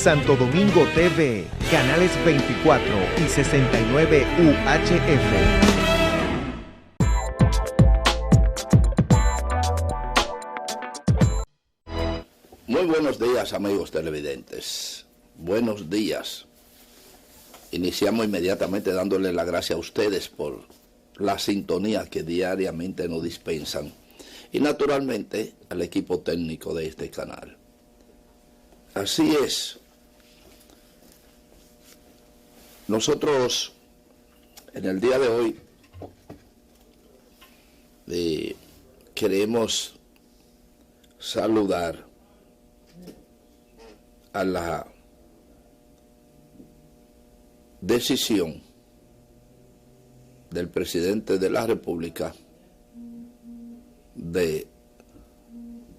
Santo Domingo TV, canales 24 y 69 UHF. Muy buenos días, amigos televidentes. Buenos días. Iniciamos inmediatamente dándole las gracias a ustedes por la sintonía que diariamente nos dispensan y naturalmente al equipo técnico de este canal. Así es. Nosotros en el día de hoy queremos saludar a la decisión del presidente de la República de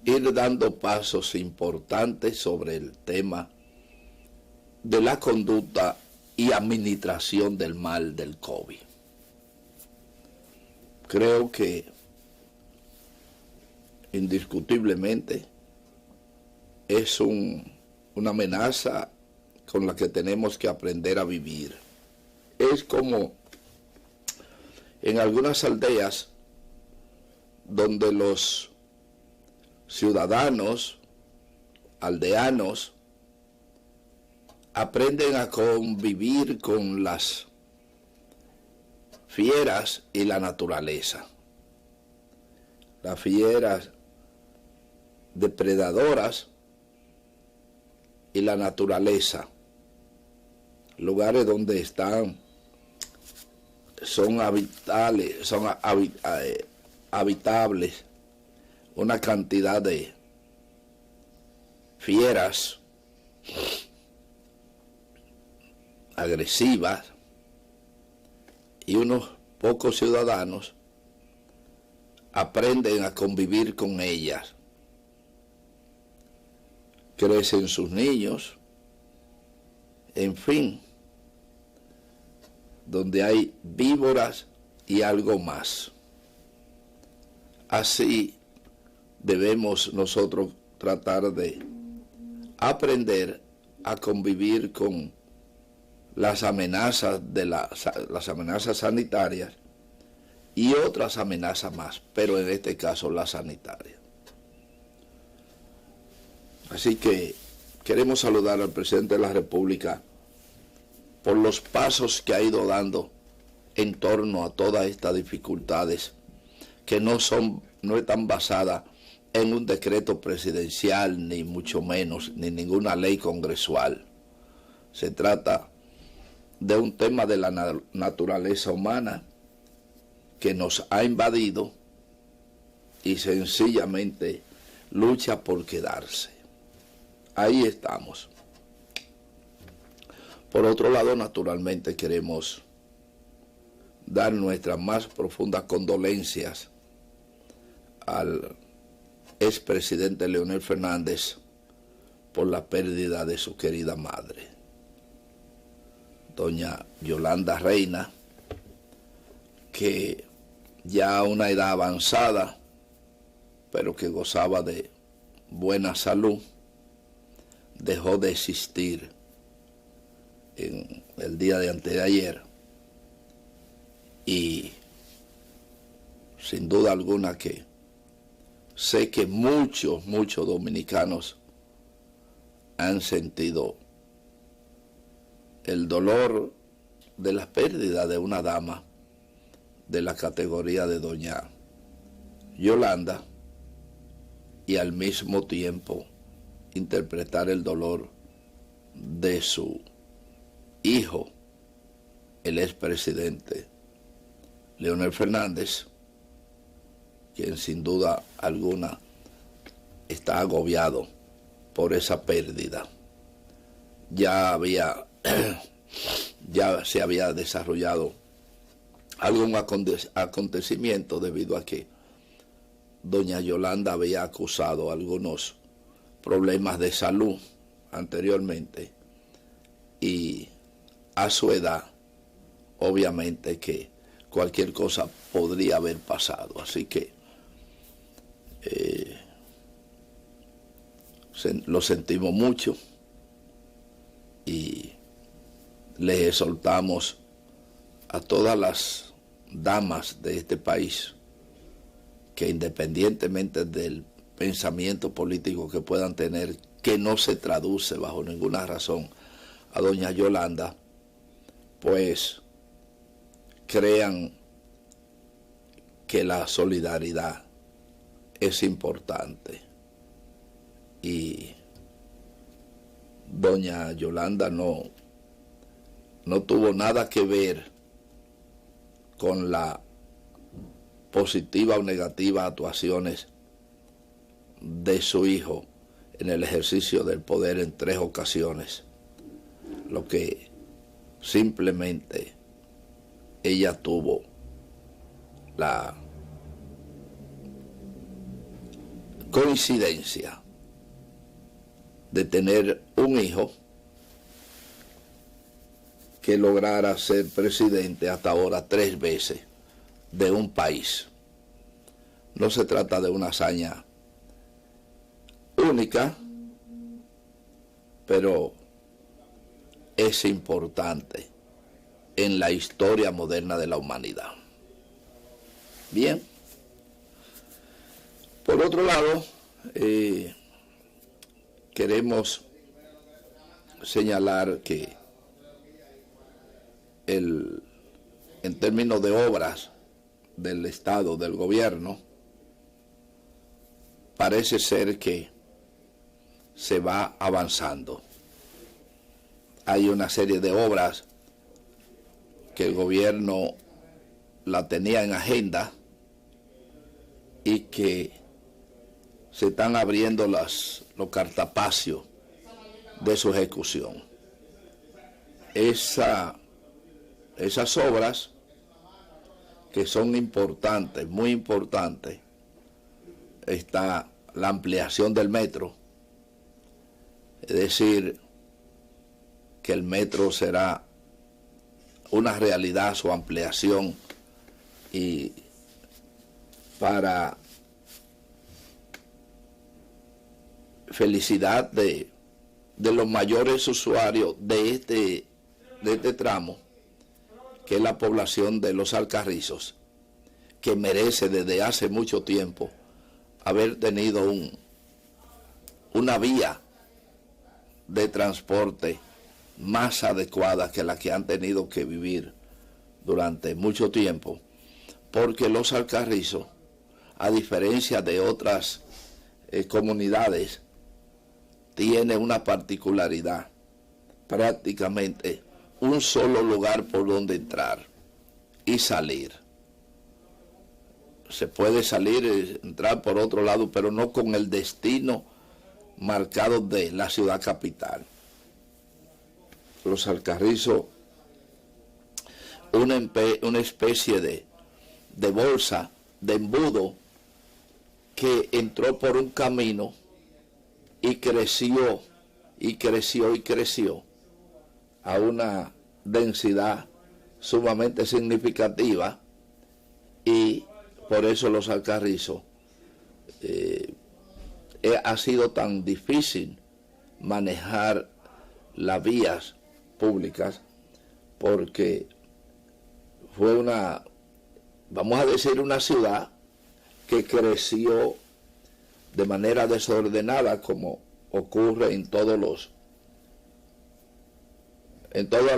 ir dando pasos importantes sobre el tema de la conducta y administración del mal del COVID. Creo que indiscutiblemente es una amenaza con la que tenemos que aprender a vivir. Es como en algunas aldeas donde los ciudadanos, aldeanos, aprenden a convivir con las fieras y la naturaleza. Las fieras depredadoras y la naturaleza, lugares donde son habitables una cantidad de fieras agresivas y unos pocos ciudadanos aprenden a convivir con ellas. Crecen sus niños, en fin, donde hay víboras y algo más. Así debemos nosotros tratar de aprender a convivir con las amenazas las amenazas sanitarias y otras amenazas más, pero en este caso las sanitarias. Así que queremos saludar al presidente de la República por los pasos que ha ido dando en torno a todas estas dificultades que no están basadas en un decreto presidencial, ni mucho menos, ni ninguna ley congresual. Se trata de un tema de la naturaleza humana que nos ha invadido y sencillamente lucha por quedarse. Ahí estamos. Por otro lado, naturalmente queremos dar nuestras más profundas condolencias al expresidente Leonel Fernández por la pérdida de su querida madre, doña Yolanda Reina, que ya a una edad avanzada, pero que gozaba de buena salud, dejó de existir en el día de anteayer, y sin duda alguna que sé que muchos dominicanos han sentido el dolor de la pérdida de una dama de la categoría de doña Yolanda, y al mismo tiempo interpretar el dolor de su hijo, el expresidente Leonel Fernández, quien sin duda alguna está agobiado por esa pérdida. Ya se había desarrollado algún acontecimiento debido a que doña Yolanda había acusado algunos problemas de salud anteriormente, y a su edad obviamente que cualquier cosa podría haber pasado. Así que lo sentimos mucho, y le exhortamos a todas las damas de este país que, independientemente del pensamiento político que puedan tener, que no se traduce bajo ninguna razón a doña Yolanda, pues crean que la solidaridad es importante. Y doña Yolanda no tuvo nada que ver con la positiva o negativa actuaciones de su hijo en el ejercicio del poder en 3 ocasiones. Lo que simplemente ella tuvo la coincidencia de tener un hijo que lograra ser presidente hasta ahora 3 veces de un país. No se trata de una hazaña única, pero es importante en la historia moderna de la humanidad. Bien. Por otro lado, queremos señalar que en términos de obras del Estado, del gobierno, parece ser que se va avanzando. Hay una serie de obras que el gobierno la tenía en agenda y que se están abriendo los cartapacios de su ejecución. Esas obras, que son importantes, muy importantes, está la ampliación del metro, es decir, que el metro será una realidad, su ampliación, y para felicidad de los mayores usuarios de este tramo, que es la población de Los Alcarrizos, que merece desde hace mucho tiempo haber tenido una vía de transporte más adecuada que la que han tenido que vivir durante mucho tiempo, porque Los Alcarrizos, a diferencia de otras comunidades, tiene una particularidad: prácticamente un solo lugar por donde entrar y salir. Se puede salir, entrar por otro lado, pero no con el destino marcado de la ciudad capital. Los Alcarrizos, una especie de bolsa, de embudo, que entró por un camino y creció, y creció, y creció a una densidad sumamente significativa, y por eso Los Alcarrizos ha sido tan difícil manejar las vías públicas, porque fue vamos a decir, una ciudad que creció de manera desordenada, como ocurre en todas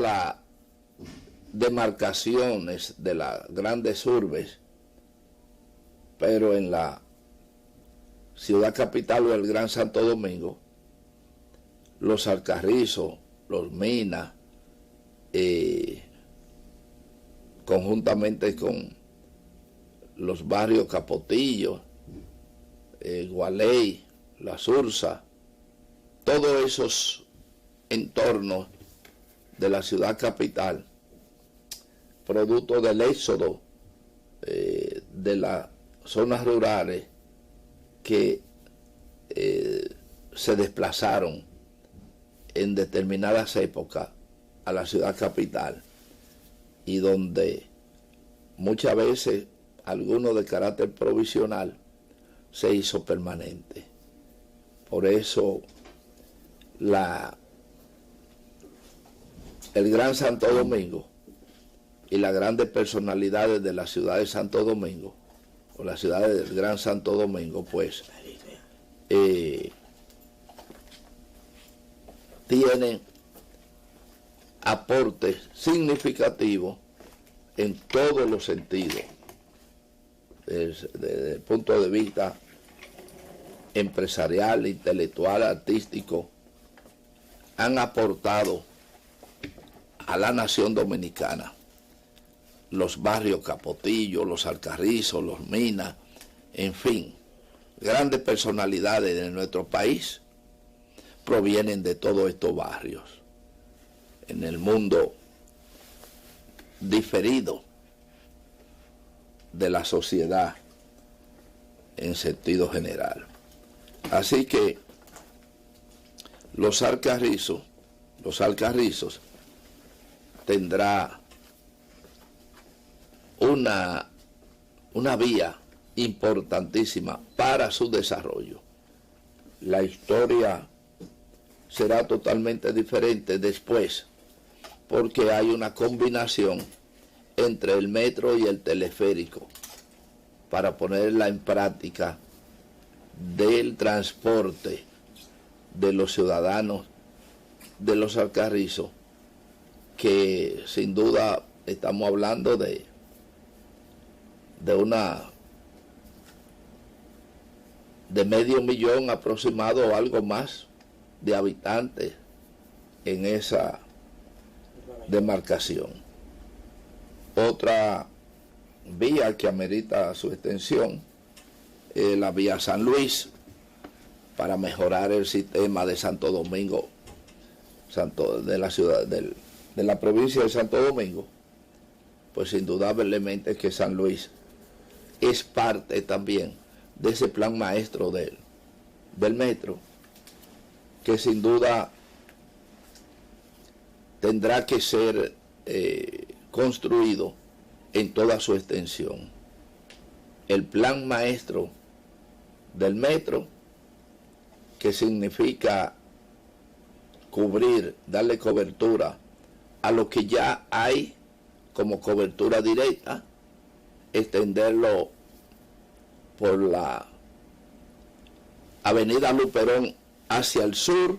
las demarcaciones de las grandes urbes, pero en la ciudad capital o el Gran Santo Domingo, Los Alcarrizos, Los Minas, conjuntamente con los barrios Capotillo, Gualey, La Sursa, todos esos entornos de la ciudad capital, producto del éxodo de las zonas rurales que se desplazaron en determinadas épocas a la ciudad capital, y donde muchas veces alguno de carácter provisional se hizo permanente. Por eso la el Gran Santo Domingo y las grandes personalidades de la ciudad de Santo Domingo, o la ciudad del Gran Santo Domingo, pues, tienen aportes significativos en todos los sentidos, desde el punto de vista empresarial, intelectual, artístico, han aportado a la nación dominicana. Los barrios Capotillo, los Alcarrizos, los Minas, en fin, grandes personalidades de nuestro país provienen de todos estos barrios. En el mundo diferido de la sociedad en sentido general. Así que los Alcarrizos tendrá una vía importantísima para su desarrollo. La historia será totalmente diferente después, porque hay una combinación entre el metro y el teleférico para ponerla en práctica del transporte de los ciudadanos de los Alcarrizos, que sin duda estamos hablando de medio millón aproximado o algo más de habitantes en esa demarcación. Otra vía que amerita su extensión es la vía San Luis, para mejorar el sistema de Santo Domingo, de la ciudad, de la provincia de Santo Domingo. Pues indudablemente que San Luis es parte también de ese plan maestro del metro, que sin duda tendrá que ser construido en toda su extensión. El plan maestro del metro, que significa cubrir, darle cobertura a lo que ya hay como cobertura directa, extenderlo por la avenida Luperón hacia el sur,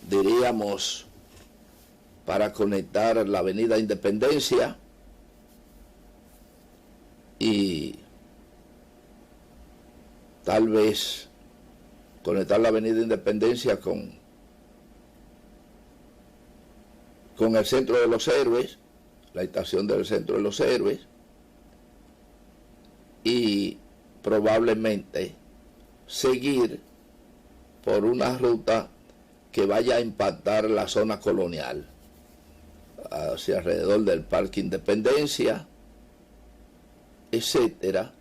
diríamos, para conectar la avenida Independencia y tal vez conectar la avenida Independencia con el Centro de los Héroes, la estación del Centro de los Héroes, y probablemente seguir por una ruta que vaya a impactar la zona colonial, hacia alrededor del Parque Independencia, etcétera.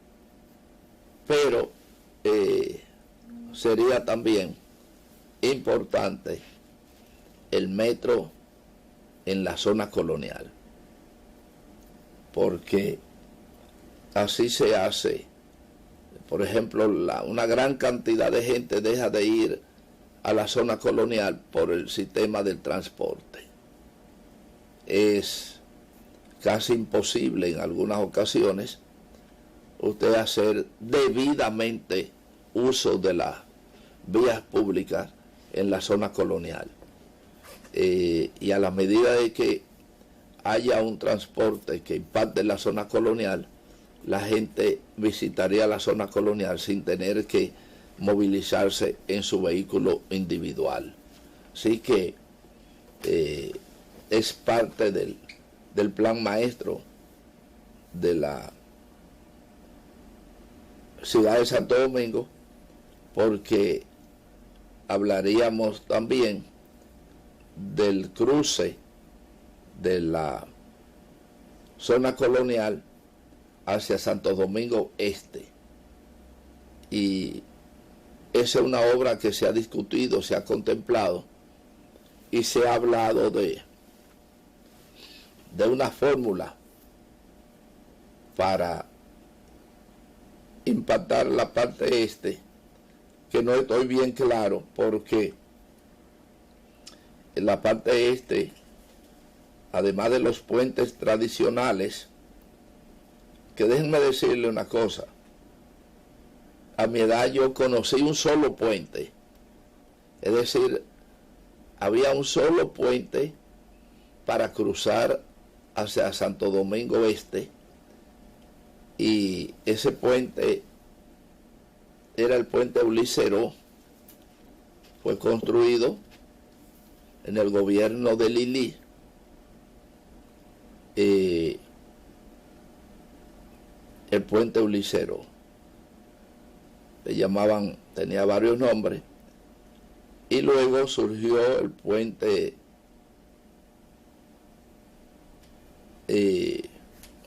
Pero sería también importante el metro en la zona colonial, porque así se hace. Por ejemplo, una gran cantidad de gente deja de ir a la zona colonial por el sistema del transporte. Es casi imposible en algunas ocasiones usted hacer debidamente uso de las vías públicas en la zona colonial. Y a la medida de que haya un transporte que impacte en la zona colonial, la gente visitaría la zona colonial sin tener que movilizarse en su vehículo individual. Así que es parte del plan maestro de la ciudad de Santo Domingo, porque hablaríamos también del cruce de la zona colonial hacia Santo Domingo Este. Y esa es una obra que se ha discutido, se ha contemplado y se ha hablado de una fórmula para impactar la parte este, que no estoy bien claro, porque en la parte este además de los puentes tradicionales, que déjenme decirle una cosa, a mi edad yo conocí un solo puente, es decir, había un solo puente para cruzar hacia Santo Domingo Este, y ese puente era el puente Ulicero. Fue construido en el gobierno de Lili. El puente Ulicero. Le llamaban, tenía varios nombres. Y luego surgió el puente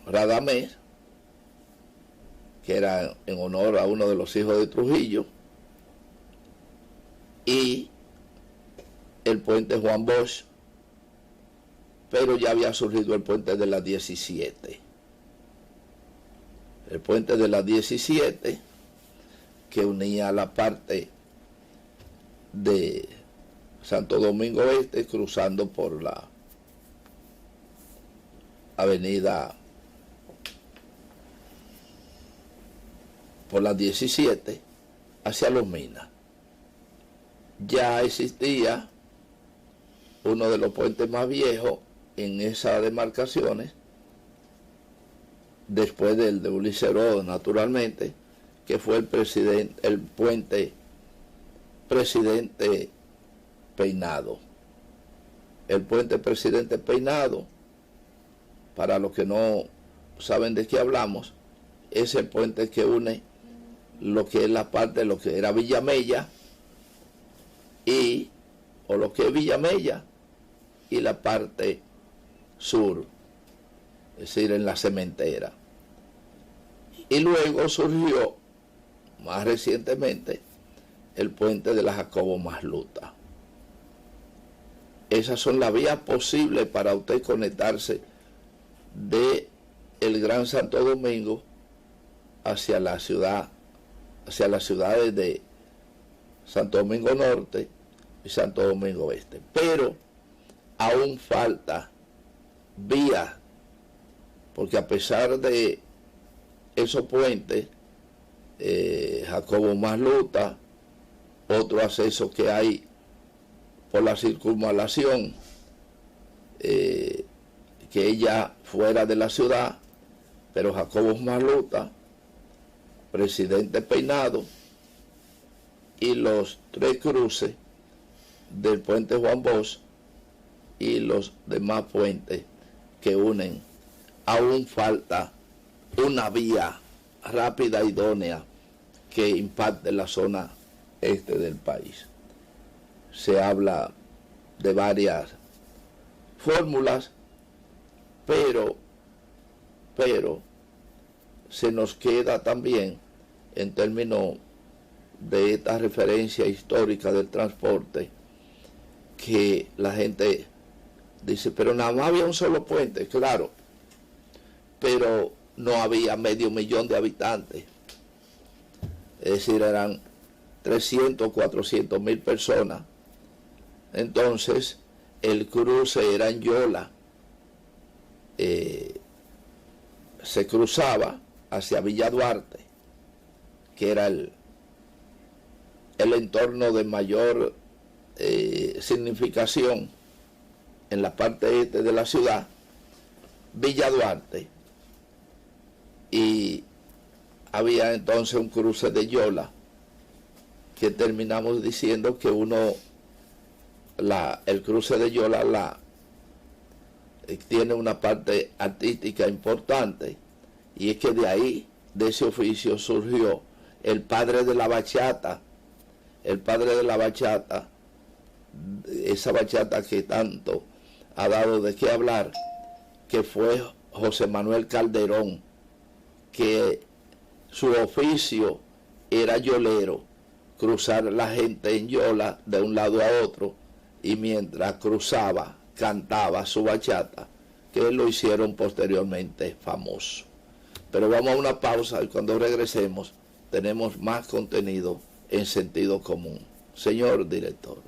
Radamés, que era en honor a uno de los hijos de Trujillo, y el puente Juan Bosch, pero ya había surgido el puente de la 17. El puente de la 17, que unía la parte de Santo Domingo Este, cruzando por la avenida, por la 17, hacia Los Minas. Ya existía uno de los puentes más viejos en esas demarcaciones, después del de Ulicero, naturalmente, que fue el puente Presidente Peinado. El puente Presidente Peinado, para los que no saben de qué hablamos, es el puente que une lo que es la parte de lo que era Villamella, o lo que es Villamella y la parte sur, es decir, en la cementera. Y luego surgió, más recientemente, el puente de la Jacobo Masluta. Esas son las vías posibles para usted conectarse de el Gran Santo Domingo hacia la ciudad, hacia las ciudades de Santo Domingo Norte y Santo Domingo Este. Pero aún falta vías, porque a pesar de esos puentes, Jacobo Masluta, otro acceso que hay por la circunvalación, que ella fuera de la ciudad, pero Jacobo Masluta, Presidente Peinado y los tres cruces del puente Juan Bosch y los demás puentes que unen. Aún falta una vía rápida, idónea, que impacte la zona este del país. Se habla de varias fórmulas, pero se nos queda también, en términos de esta referencia histórica del transporte, que la gente dice, pero nada más había un solo puente, claro, pero no había 500,000 de habitantes, es decir, eran 300, 400,000 personas. Entonces, el cruce era en Yola, se cruzaba hacia Villa Duarte, que era el entorno de mayor significación en la parte este de la ciudad, Villa Duarte, y había entonces un cruce de Yola, que terminamos diciendo que el cruce de Yola tiene una parte artística importante, y es que de ahí, de ese oficio, surgió el padre de la bachata, esa bachata que tanto ha dado de qué hablar, que fue José Manuel Calderón, que su oficio era yolero, cruzar la gente en yola de un lado a otro, y mientras cruzaba, cantaba su bachata, que lo hicieron posteriormente famoso. Pero vamos a una pausa y cuando regresemos tenemos más contenido en sentido común. Señor director.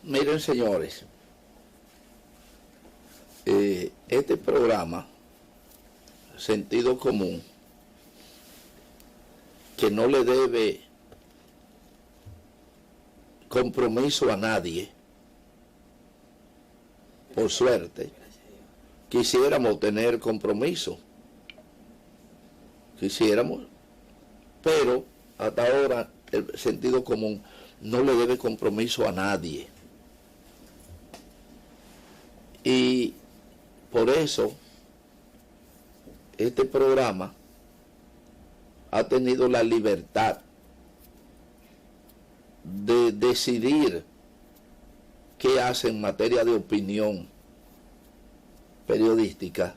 Miren Miren, señores, este programa, Sentido Común, que no le debe compromiso a nadie, por suerte, quisiéramos tener compromiso, pero hasta ahora el Sentido Común no le debe compromiso a nadie. Y por eso este programa ha tenido la libertad de decidir qué hace en materia de opinión periodística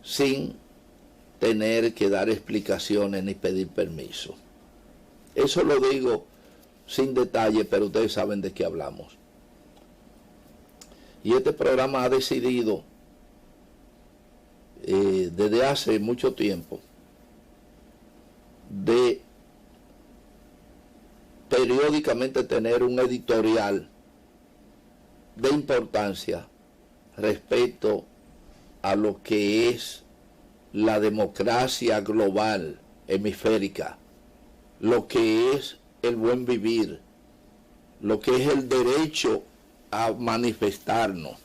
sin tener que dar explicaciones ni pedir permiso. Eso lo digo sin detalle, pero ustedes saben de qué hablamos. Y este programa ha decidido desde hace mucho tiempo de periódicamente tener un editorial de importancia respecto a lo que es la democracia global hemisférica, lo que es el buen vivir, lo que es el derecho a manifestarnos.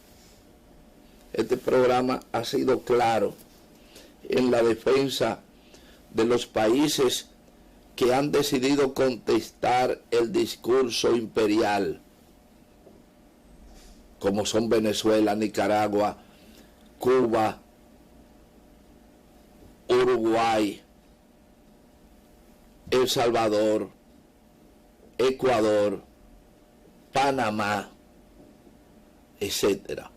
Este programa ha sido claro en la defensa de los países que han decidido contestar el discurso imperial, como son Venezuela, Nicaragua, Cuba, Uruguay, El Salvador, Ecuador, Panamá, etcétera.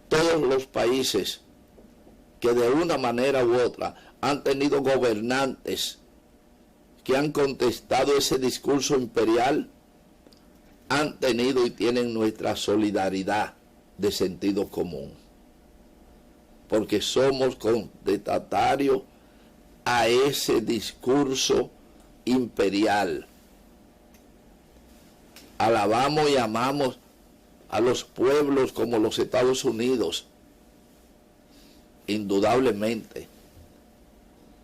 Todos los países que de una manera u otra han tenido gobernantes que han contestado ese discurso imperial, han tenido y tienen nuestra solidaridad de sentido común, porque somos contestatarios a ese discurso imperial. Alabamos y amamos a los pueblos como los Estados Unidos, indudablemente,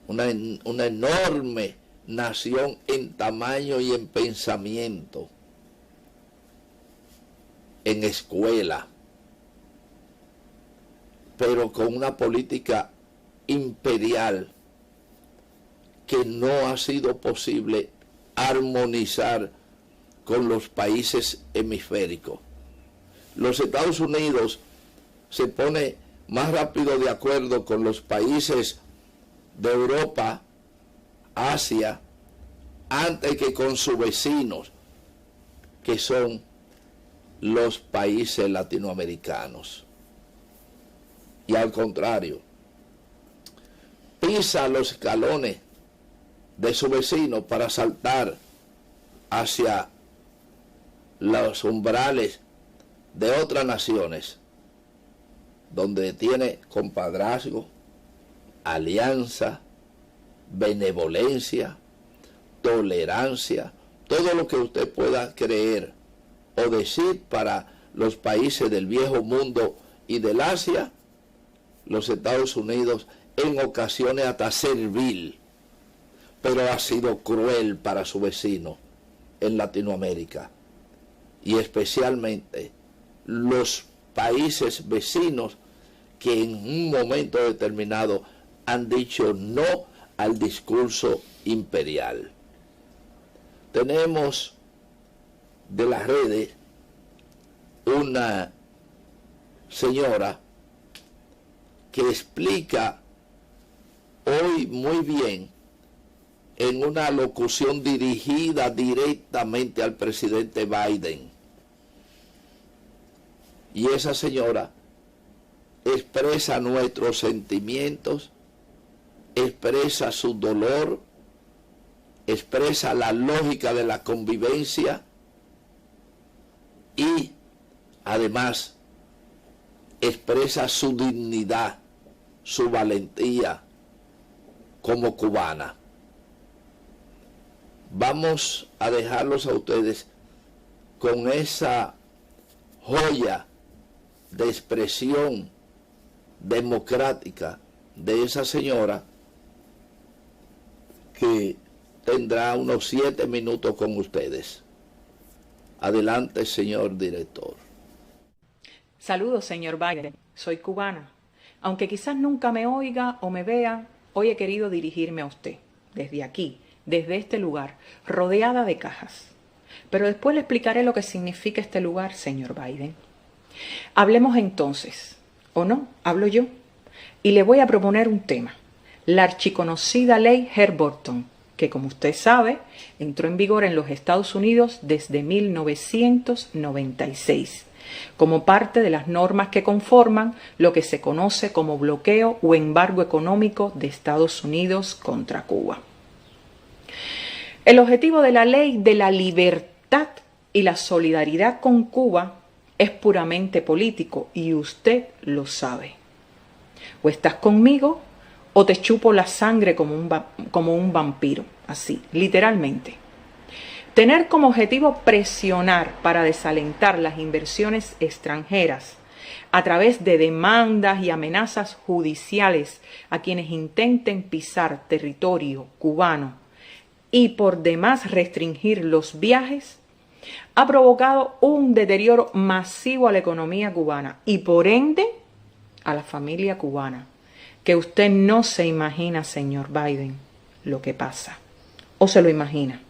una enorme nación en tamaño y en pensamiento, en escuela, pero con una política imperial que no ha sido posible armonizar con los países hemisféricos. Los Estados Unidos se pone más rápido de acuerdo con los países de Europa, Asia, antes que con sus vecinos, que son los países latinoamericanos. Y al contrario, pisa los escalones de su vecino para saltar hacia los umbrales de otras naciones, donde tiene compadrazgo, alianza, benevolencia, tolerancia, todo lo que usted pueda creer o decir para los países del viejo mundo y del Asia. Los Estados Unidos en ocasiones hasta servil, pero ha sido cruel para su vecino en Latinoamérica, y especialmente los países vecinos que en un momento determinado han dicho no al discurso imperial. Tenemos de las redes una señora que explica hoy muy bien en una locución dirigida directamente al presidente Biden. Y esa señora expresa nuestros sentimientos, expresa su dolor, expresa la lógica de la convivencia y además expresa su dignidad, su valentía como cubana. Vamos a dejarlos a ustedes con esa joya de expresión democrática de esa señora, que tendrá unos 7 minutos con ustedes. Adelante, señor director. Saludos, señor Biden. Soy cubana. Aunque quizás nunca me oiga o me vea, hoy he querido dirigirme a usted, desde aquí, desde este lugar, rodeada de cajas. Pero después le explicaré lo que significa este lugar, señor Biden. Hablemos entonces, ¿o no? Hablo yo. Y le voy a proponer un tema. La archiconocida ley Hart-Burton, que como usted sabe, entró en vigor en los Estados Unidos desde 1996, como parte de las normas que conforman lo que se conoce como bloqueo o embargo económico de Estados Unidos contra Cuba. El objetivo de la ley de la libertad y la solidaridad con Cuba es puramente político y usted lo sabe. O estás conmigo o te chupo la sangre como un vampiro, así, literalmente. Tener como objetivo presionar para desalentar las inversiones extranjeras a través de demandas y amenazas judiciales a quienes intenten pisar territorio cubano y por demás restringir los viajes, ha provocado un deterioro masivo a la economía cubana y por ende a la familia cubana, que usted no se imagina, señor Biden, lo que pasa. ¿O se lo imagina?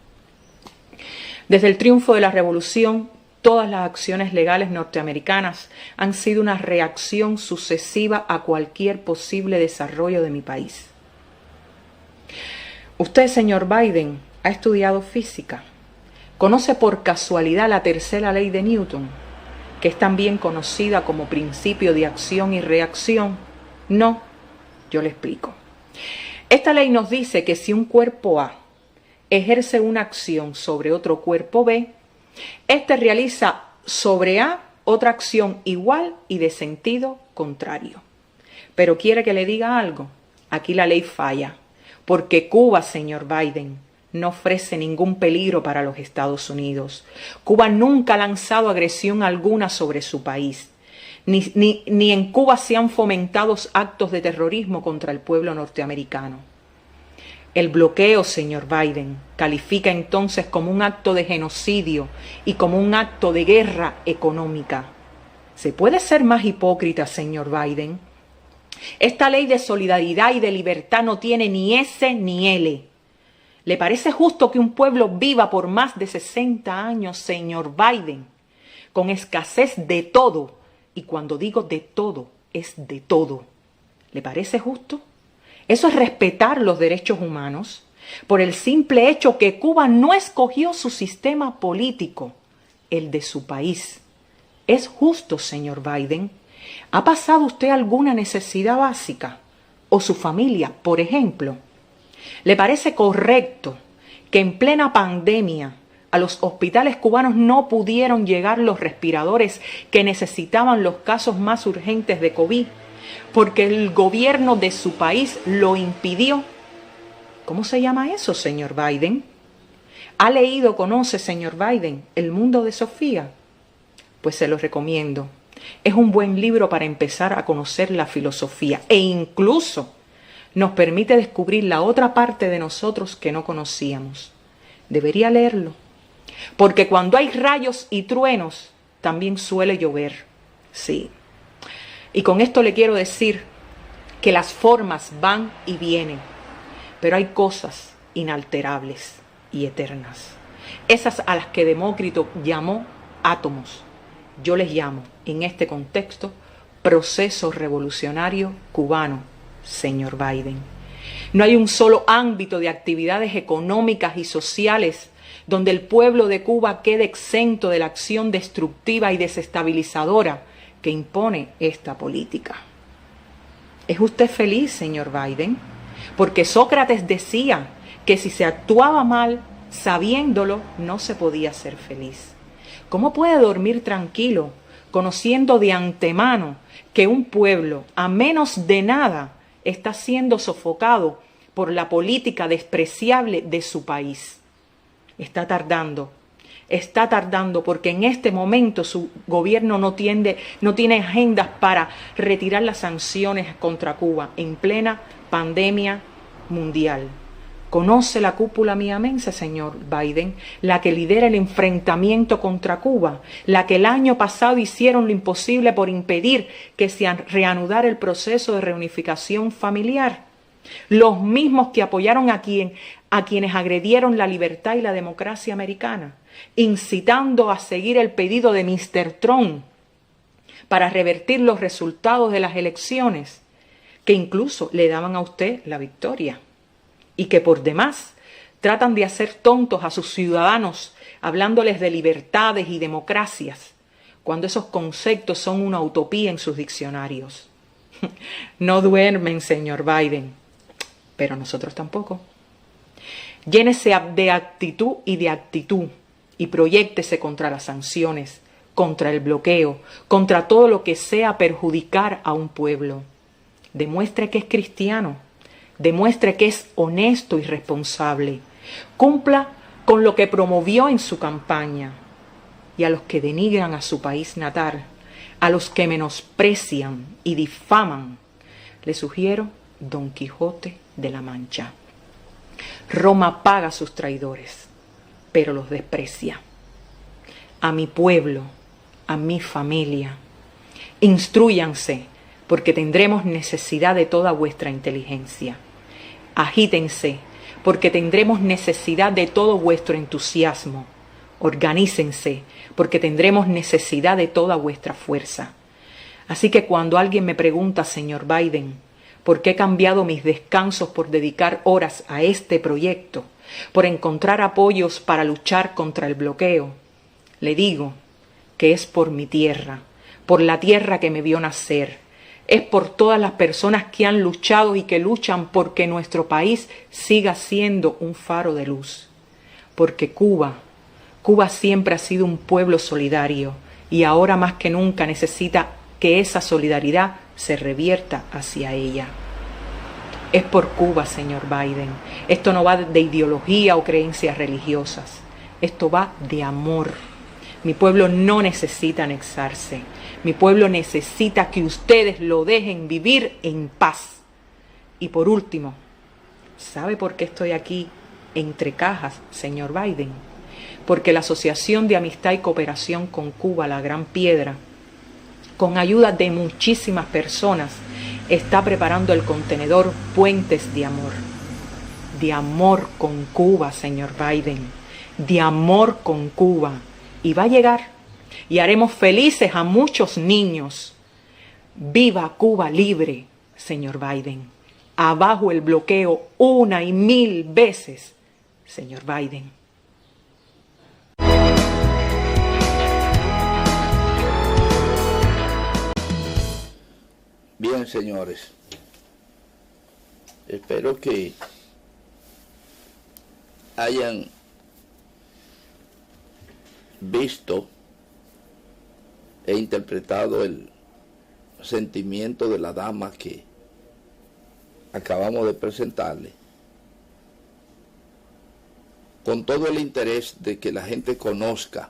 Desde el triunfo de la revolución, todas las acciones legales norteamericanas han sido una reacción sucesiva a cualquier posible desarrollo de mi país. Usted, señor Biden, ha estudiado física. ¿Conoce por casualidad la tercera ley de Newton, que es también conocida como principio de acción y reacción? No, yo le explico. Esta ley nos dice que si un cuerpo A ejerce una acción sobre otro cuerpo B, éste realiza sobre A otra acción igual y de sentido contrario. Pero quiere que le diga algo, aquí la ley falla, porque Cuba, señor Biden, no ofrece ningún peligro para los Estados Unidos. Cuba nunca ha lanzado agresión alguna sobre su país. Ni en Cuba se han fomentado actos de terrorismo contra el pueblo norteamericano. El bloqueo, señor Biden, califica entonces como un acto de genocidio y como un acto de guerra económica. ¿Se puede ser más hipócrita, señor Biden? Esta ley de solidaridad y de libertad no tiene ni S ni L. ¿Le parece justo que un pueblo viva por más de 60 años, señor Biden, con escasez de todo? Y cuando digo de todo, es de todo. ¿Le parece justo? Eso es respetar los derechos humanos por el simple hecho que Cuba no escogió su sistema político, el de su país. ¿Es justo, señor Biden? ¿Ha pasado usted alguna necesidad básica? ¿O su familia, por ejemplo? ¿Le parece correcto que en plena pandemia a los hospitales cubanos no pudieron llegar los respiradores que necesitaban los casos más urgentes de COVID porque el gobierno de su país lo impidió? ¿Cómo se llama eso, señor Biden? ¿Ha leído, conoce, señor Biden, El mundo de Sofía? Pues se lo recomiendo. Es un buen libro para empezar a conocer la filosofía e incluso nos permite descubrir la otra parte de nosotros que no conocíamos. Debería leerlo, porque cuando hay rayos y truenos, también suele llover. Sí. Y con esto le quiero decir que las formas van y vienen, pero hay cosas inalterables y eternas. Esas a las que Demócrito llamó átomos. Yo les llamo, en este contexto, proceso revolucionario cubano, señor Biden. No hay un solo ámbito de actividades económicas y sociales donde el pueblo de Cuba quede exento de la acción destructiva y desestabilizadora que impone esta política. ¿Es usted feliz, señor Biden? Porque Sócrates decía que si se actuaba mal, sabiéndolo, no se podía ser feliz. ¿Cómo puede dormir tranquilo, conociendo de antemano que un pueblo, a menos de nada, está siendo sofocado por la política despreciable de su país? Está tardando está tardando porque en este momento su gobierno no tiene agendas para retirar las sanciones contra Cuba en plena pandemia mundial. ¿Conoce la cúpula miamense, señor Biden? La que lidera el enfrentamiento contra Cuba, la que el año pasado hicieron lo imposible por impedir que se reanudara el proceso de reunificación familiar. Los mismos que apoyaron a quienes agredieron la libertad y la democracia americana, incitando a seguir el pedido de Mr. Trump para revertir los resultados de las elecciones, que incluso le daban a usted la victoria. Y que por demás tratan de hacer tontos a sus ciudadanos hablándoles de libertades y democracias, cuando esos conceptos son una utopía en sus diccionarios. No duermen, señor Biden, pero nosotros tampoco. Llénese de actitud y proyéctese contra las sanciones, contra el bloqueo, contra todo lo que sea perjudicar a un pueblo. Demuestre que es cristiano. Demuestre que es honesto y responsable. Cumpla con lo que promovió en su campaña. Y a los que denigran a su país natal, a los que menosprecian y difaman, le sugiero Don Quijote de la Mancha. Roma paga a sus traidores, pero los desprecia. A mi pueblo, a mi familia, instrúyanse, porque tendremos necesidad de toda vuestra inteligencia. Agítense, porque tendremos necesidad de todo vuestro entusiasmo. Organícense, porque tendremos necesidad de toda vuestra fuerza. Así que cuando alguien me pregunta, señor Biden, ¿por qué he cambiado mis descansos por dedicar horas a este proyecto, por encontrar apoyos para luchar contra el bloqueo? Le digo que es por mi tierra, por la tierra que me vio nacer. Es por todas las personas que han luchado y que luchan porque nuestro país siga siendo un faro de luz. Porque Cuba siempre ha sido un pueblo solidario y ahora más que nunca necesita que esa solidaridad se revierta hacia ella. Es por Cuba, señor Biden. Esto no va de ideología o creencias religiosas. Esto va de amor. Mi pueblo no necesita anexarse. Mi pueblo necesita que ustedes lo dejen vivir en paz. Y por último, ¿sabe por qué estoy aquí entre cajas, señor Biden? Porque la Asociación de Amistad y Cooperación con Cuba, La Gran Piedra, con ayuda de muchísimas personas, está preparando el contenedor Puentes de Amor. De amor con Cuba, señor Biden. De amor con Cuba. Y va a llegar. Y haremos felices a muchos niños. ¡Viva Cuba libre, señor Biden! Abajo el bloqueo 1 y 1000 veces, señor Biden. Bien, señores. Espero que hayan visto e interpretado el sentimiento de la dama que acabamos de presentarle, con todo el interés de que la gente conozca,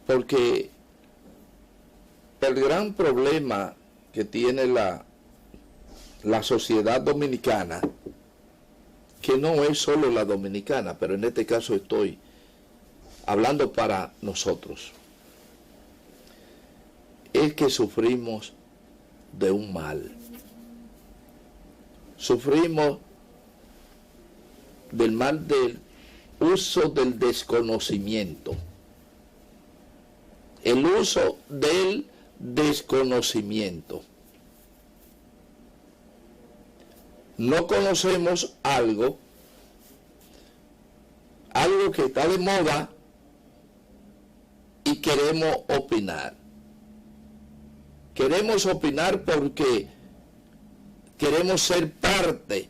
porque el gran problema que tiene la sociedad dominicana, que no es solo la dominicana, pero en este caso estoy hablando para nosotros, es que sufrimos de un mal. Sufrimos del mal del uso del desconocimiento. El uso del desconocimiento. No conocemos algo que está de moda y queremos opinar. Queremos opinar porque queremos ser parte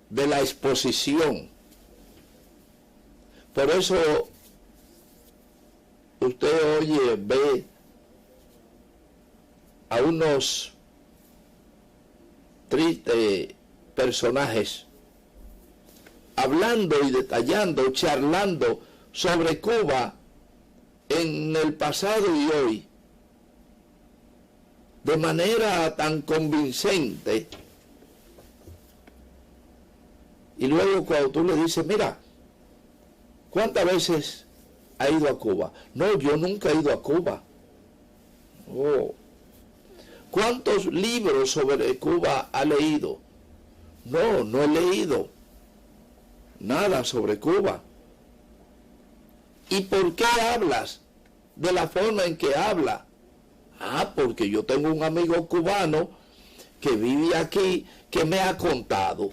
de la exposición. Por eso usted ve a unos tristes personajes hablando y detallando, charlando sobre Cuba en el pasado y hoy, de manera tan convincente. Y luego cuando tú le dices, mira, ¿cuántas veces ha ido a Cuba? No, yo nunca he ido a Cuba. Oh. ¿Cuántos libros sobre Cuba ha leído? No, no he leído nada sobre Cuba. ¿Y por qué hablas de la forma en que habla? Ah, porque yo tengo un amigo cubano que vive aquí, que me ha contado.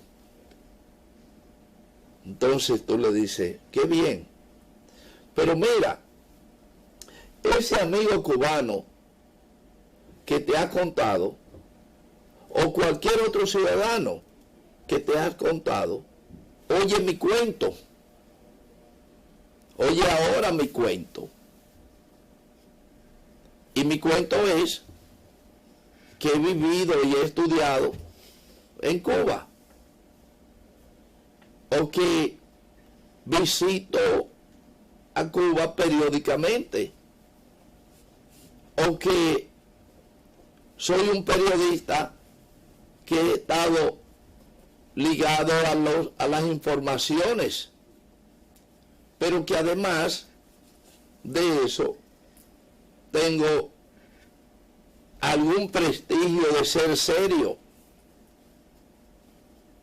Entonces tú le dices, qué bien. Pero mira, ese amigo cubano que te ha contado, o cualquier otro ciudadano que te ha contado, oye mi cuento. Oye ahora mi cuento. Y mi cuento es que he vivido y he estudiado en Cuba. O que visito a Cuba periódicamente. O que soy un periodista que he estado ligado a las informaciones. Pero que además de eso tengo algún prestigio de ser serio.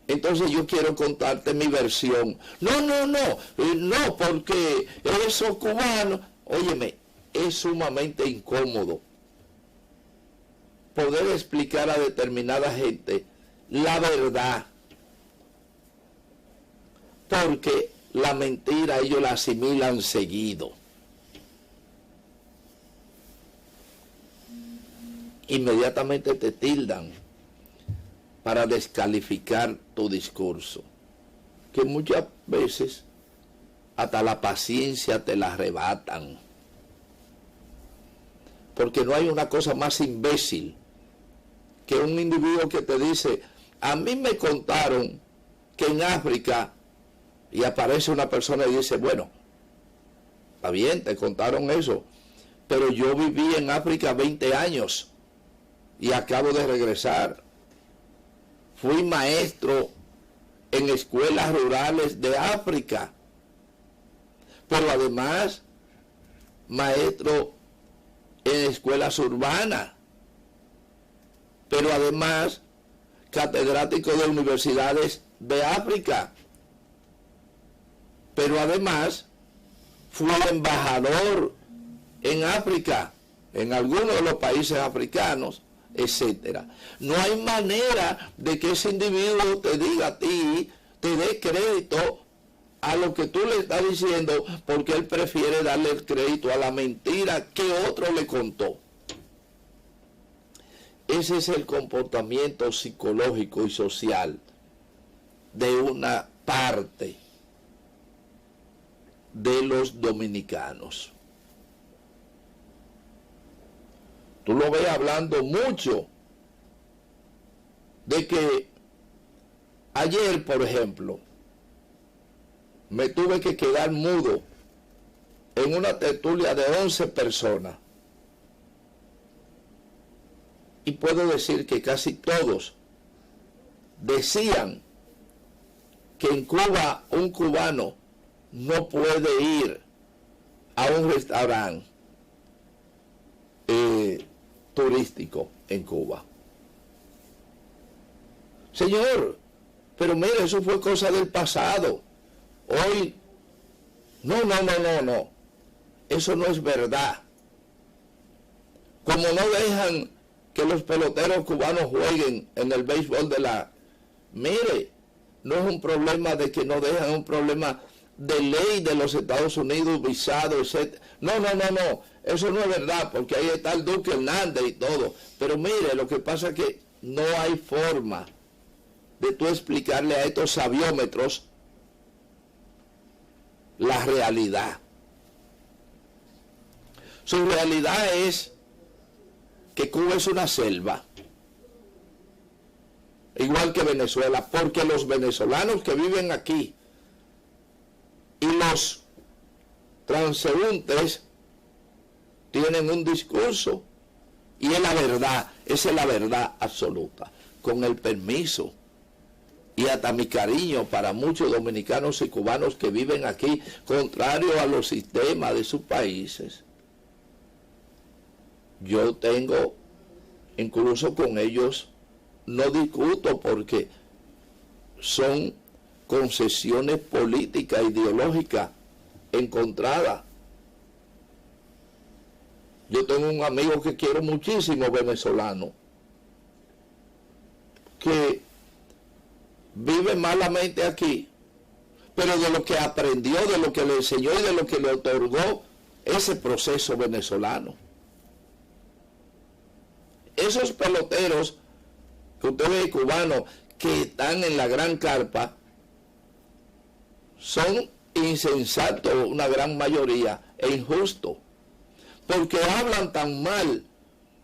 Entonces yo quiero contarte mi versión. No, porque esos cubanos, óyeme, es sumamente incómodo poder explicar a determinada gente la verdad. Porque la mentira ellos la asimilan seguido. Inmediatamente te tildan para descalificar tu discurso, que muchas veces hasta la paciencia te la arrebatan, porque no hay una cosa más imbécil que un individuo que te dice, a mí me contaron que en África, y aparece una persona y dice, bueno, está bien, te contaron eso, pero yo viví en África 20 años y acabo de regresar. Fui maestro en escuelas rurales de África, pero además maestro en escuelas urbanas, pero además catedrático de universidades de África, pero además fui embajador en África, en algunos de los países africanos, etcétera. No hay manera de que ese individuo te diga a ti, te dé crédito a lo que tú le estás diciendo, porque él prefiere darle el crédito a la mentira que otro le contó. Ese es el comportamiento psicológico y social de una parte de los dominicanos. Tú lo ves hablando mucho de que ayer, por ejemplo, me tuve que quedar mudo en una tertulia de 11 personas. Y puedo decir que casi todos decían que en Cuba un cubano no puede ir a un restaurante turístico en Cuba. Señor, pero mire, eso fue cosa del pasado. Hoy, no. Eso no es verdad. Como no dejan que los peloteros cubanos jueguen en el béisbol de la... Mire, no es un problema de que no dejan, es un problema de ley de los Estados Unidos, visado, etc. No, eso no es verdad, porque ahí está el Duque Hernández y todo. Pero mire, lo que pasa es que no hay forma de tú explicarle a estos sabiómetros la realidad. Su realidad es que Cuba es una selva, igual que Venezuela, porque los venezolanos que viven aquí los transeúntes tienen un discurso y es la verdad, esa es la verdad absoluta, con el permiso y hasta mi cariño para muchos dominicanos y cubanos que viven aquí, contrario a los sistemas de sus países. Yo tengo, incluso con ellos, no discuto porque son concesiones políticas, ideológicas, encontradas. Yo tengo un amigo que quiero muchísimo, venezolano, que vive malamente aquí, pero de lo que aprendió, de lo que le enseñó y de lo que le otorgó ese proceso venezolano. Esos peloteros que ustedes cubanos que están en la gran carpa son insensatos, una gran mayoría, e injustos, porque hablan tan mal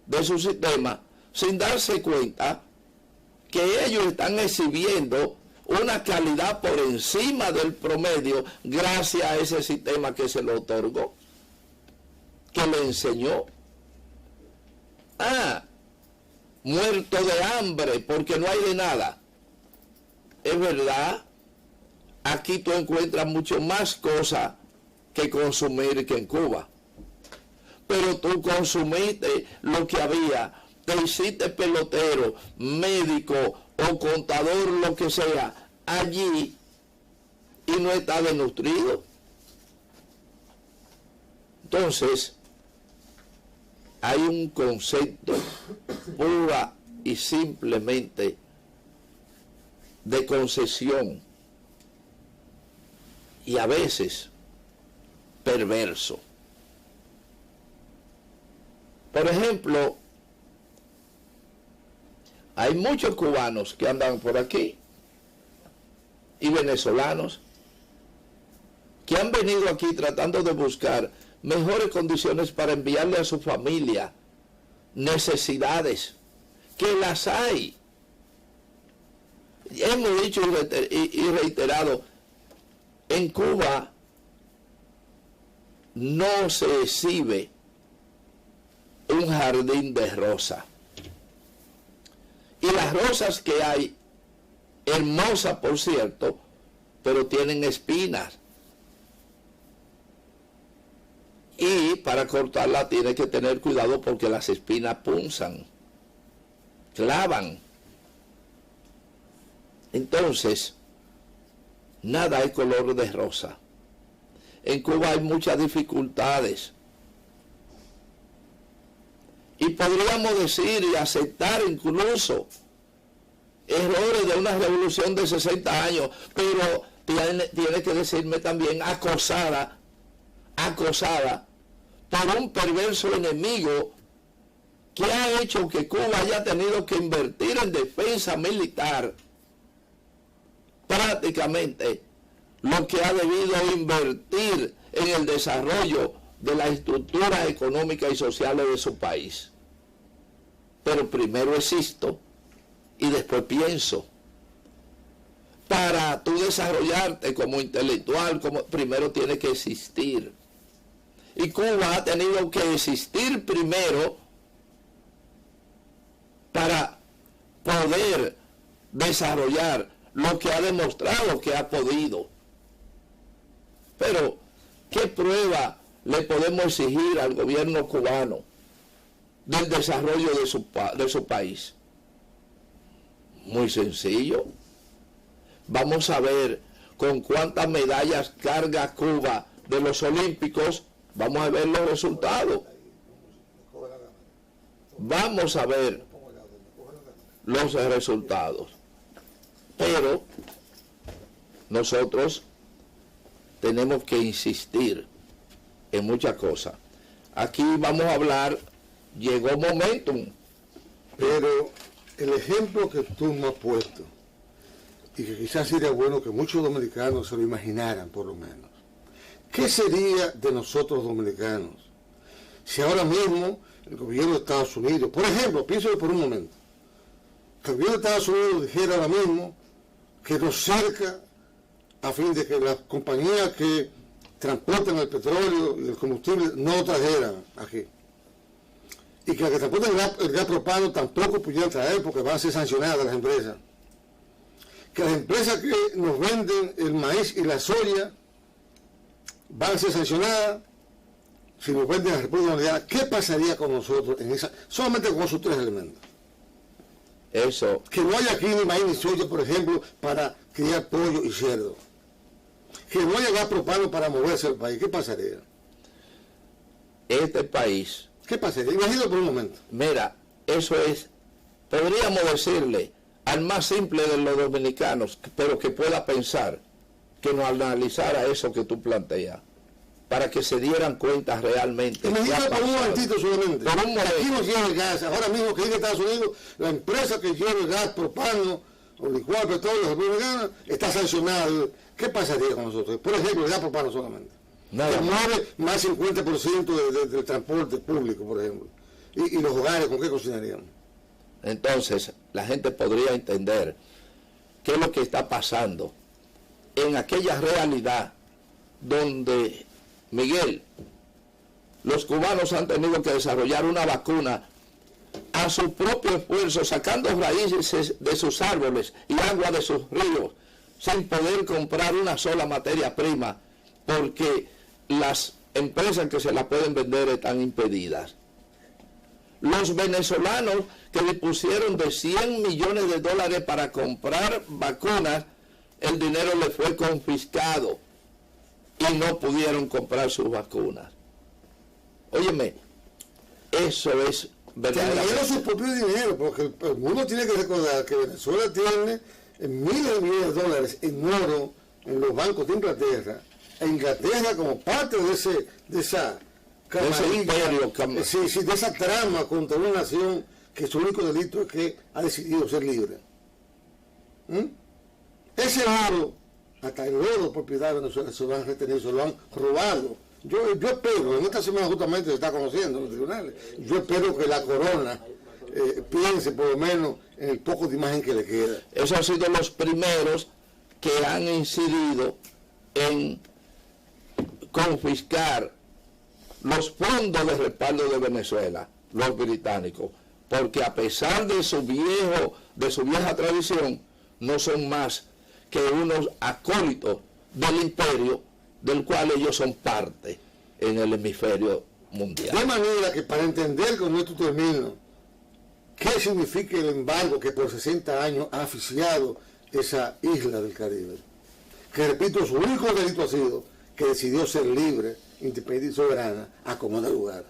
de su sistema sin darse cuenta que ellos están exhibiendo una calidad por encima del promedio gracias a ese sistema que se lo otorgó, que le enseñó. Muerto de hambre porque no hay de nada. Es verdad, aquí tú encuentras mucho más cosas que consumir que en Cuba. Pero tú consumiste lo que había, te hiciste pelotero, médico o contador, lo que sea, allí y no estás desnutrido. Entonces, hay un concepto pura y simplemente de concesión y a veces perverso. Por ejemplo, hay muchos cubanos que andan por aquí y venezolanos que han venido aquí tratando de buscar mejores condiciones para enviarle a su familia necesidades, que las hay. Hemos dicho y reiterado, en Cuba no se exhibe un jardín de rosas. Y las rosas que hay, hermosas por cierto, pero tienen espinas. Y para cortarla tiene que tener cuidado porque las espinas punzan, clavan. Entonces, nada es color de rosa. En Cuba hay muchas dificultades. Y podríamos decir y aceptar incluso errores de una revolución de 60 años, pero tiene que decirme también acosada por un perverso enemigo que ha hecho que Cuba haya tenido que invertir en defensa militar prácticamente lo que ha debido invertir en el desarrollo de las estructuras económicas y sociales de su país. Pero primero existo y después pienso. Para tú desarrollarte como intelectual, primero tiene que existir. Y Cuba ha tenido que existir primero para poder desarrollar lo que ha demostrado que ha podido. Pero, ¿qué prueba le podemos exigir al gobierno cubano del desarrollo de su país? Muy sencillo. Vamos a ver con cuántas medallas carga Cuba de los Olímpicos. Vamos a ver los resultados. Vamos a ver los resultados. Pero nosotros tenemos que insistir en muchas cosas. Aquí vamos a hablar, llegó Momentum. Pero el ejemplo que tú me has puesto, y que quizás sería bueno que muchos dominicanos se lo imaginaran por lo menos, ¿qué sería de nosotros dominicanos si ahora mismo el gobierno de Estados Unidos, por ejemplo, piénsalo por un momento, que el gobierno de Estados Unidos dijera ahora mismo que nos cerca a fin de que las compañías que transportan el petróleo y el combustible no lo trajeran aquí. Y que las que transportan el gas propano tampoco pudieran traer porque van a ser sancionadas las empresas. Que las empresas que nos venden el maíz y la soya van a ser sancionadas si nos venden a la República Dominicana. ¿Qué pasaría con nosotros en esa, solamente con esos tres elementos? Eso. Que no haya aquí ni maíz ni soya, por ejemplo, para criar pollo y cerdo. Que no haya gas propano para moverse al país. ¿Qué pasaría? Este país. ¿Qué pasaría? Imagínate por un momento. Mira, eso es, podríamos decirle al más simple de los dominicanos, pero que pueda pensar, que nos analizara eso que tú planteas, para que se dieran cuenta realmente. Imagínate por un momentito solamente. Por un momento. Aquí nos llega el gas. Ahora mismo que en Estados Unidos, la empresa que lleva el gas propano o licuado petróleo republicana está sancionada. ¿Qué pasaría con nosotros? Por ejemplo, el gas propano solamente. Nada. Que mueve más 50% del transporte público, por ejemplo. Y los hogares, ¿con qué cocinarían? Entonces, la gente podría entender qué es lo que está pasando en aquella realidad donde, Miguel, los cubanos han tenido que desarrollar una vacuna a su propio esfuerzo, sacando raíces de sus árboles y agua de sus ríos, sin poder comprar una sola materia prima, porque las empresas que se la pueden vender están impedidas. Los venezolanos que dispusieron de $100 millones para comprar vacunas, el dinero les fue confiscado y no pudieron comprar sus vacunas. Óyeme, eso es verdaderamente. Que le dieron su propio dinero, porque el mundo tiene que recordar que Venezuela tiene miles de millones de dólares en oro en los bancos de Inglaterra. E Inglaterra, como parte de esa de esa trama contra una nación que su único delito es que ha decidido ser libre. Ese oro, hasta el oro propiedad de Venezuela, se lo han retenido, se lo han robado. Yo espero, en esta semana justamente se está conociendo en los tribunales, yo espero que la corona piense por lo menos en el poco de imagen que le queda. Esos han sido los primeros que han incidido en confiscar los fondos de respaldo de Venezuela, los británicos, porque a pesar de su vieja tradición, no son más que unos acólitos del imperio del cual ellos son parte en el hemisferio mundial. De manera que para entender con esto termino, ¿qué significa el embargo que por 60 años ha asfixiado esa isla del Caribe? Que repito, su único delito ha sido que decidió ser libre, independiente y soberana, a como de lugar.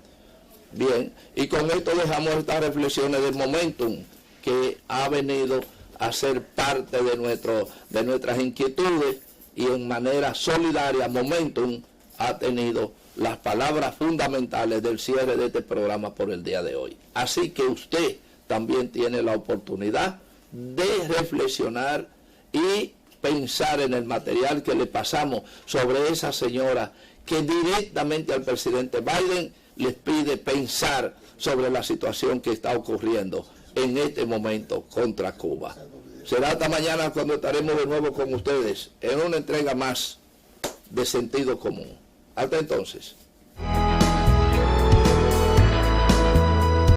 Bien, y con esto dejamos estas reflexiones del Momentum, que ha venido a ser parte de nuestras inquietudes, y en manera solidaria Momentum ha tenido las palabras fundamentales del cierre de este programa por el día de hoy. Así que usted también tiene la oportunidad de reflexionar y pensar en el material que le pasamos sobre esa señora que directamente al presidente Biden les pide pensar sobre la situación que está ocurriendo en este momento contra Cuba. Será hasta mañana cuando estaremos de nuevo con ustedes en una entrega más de Sentido Común. Hasta entonces.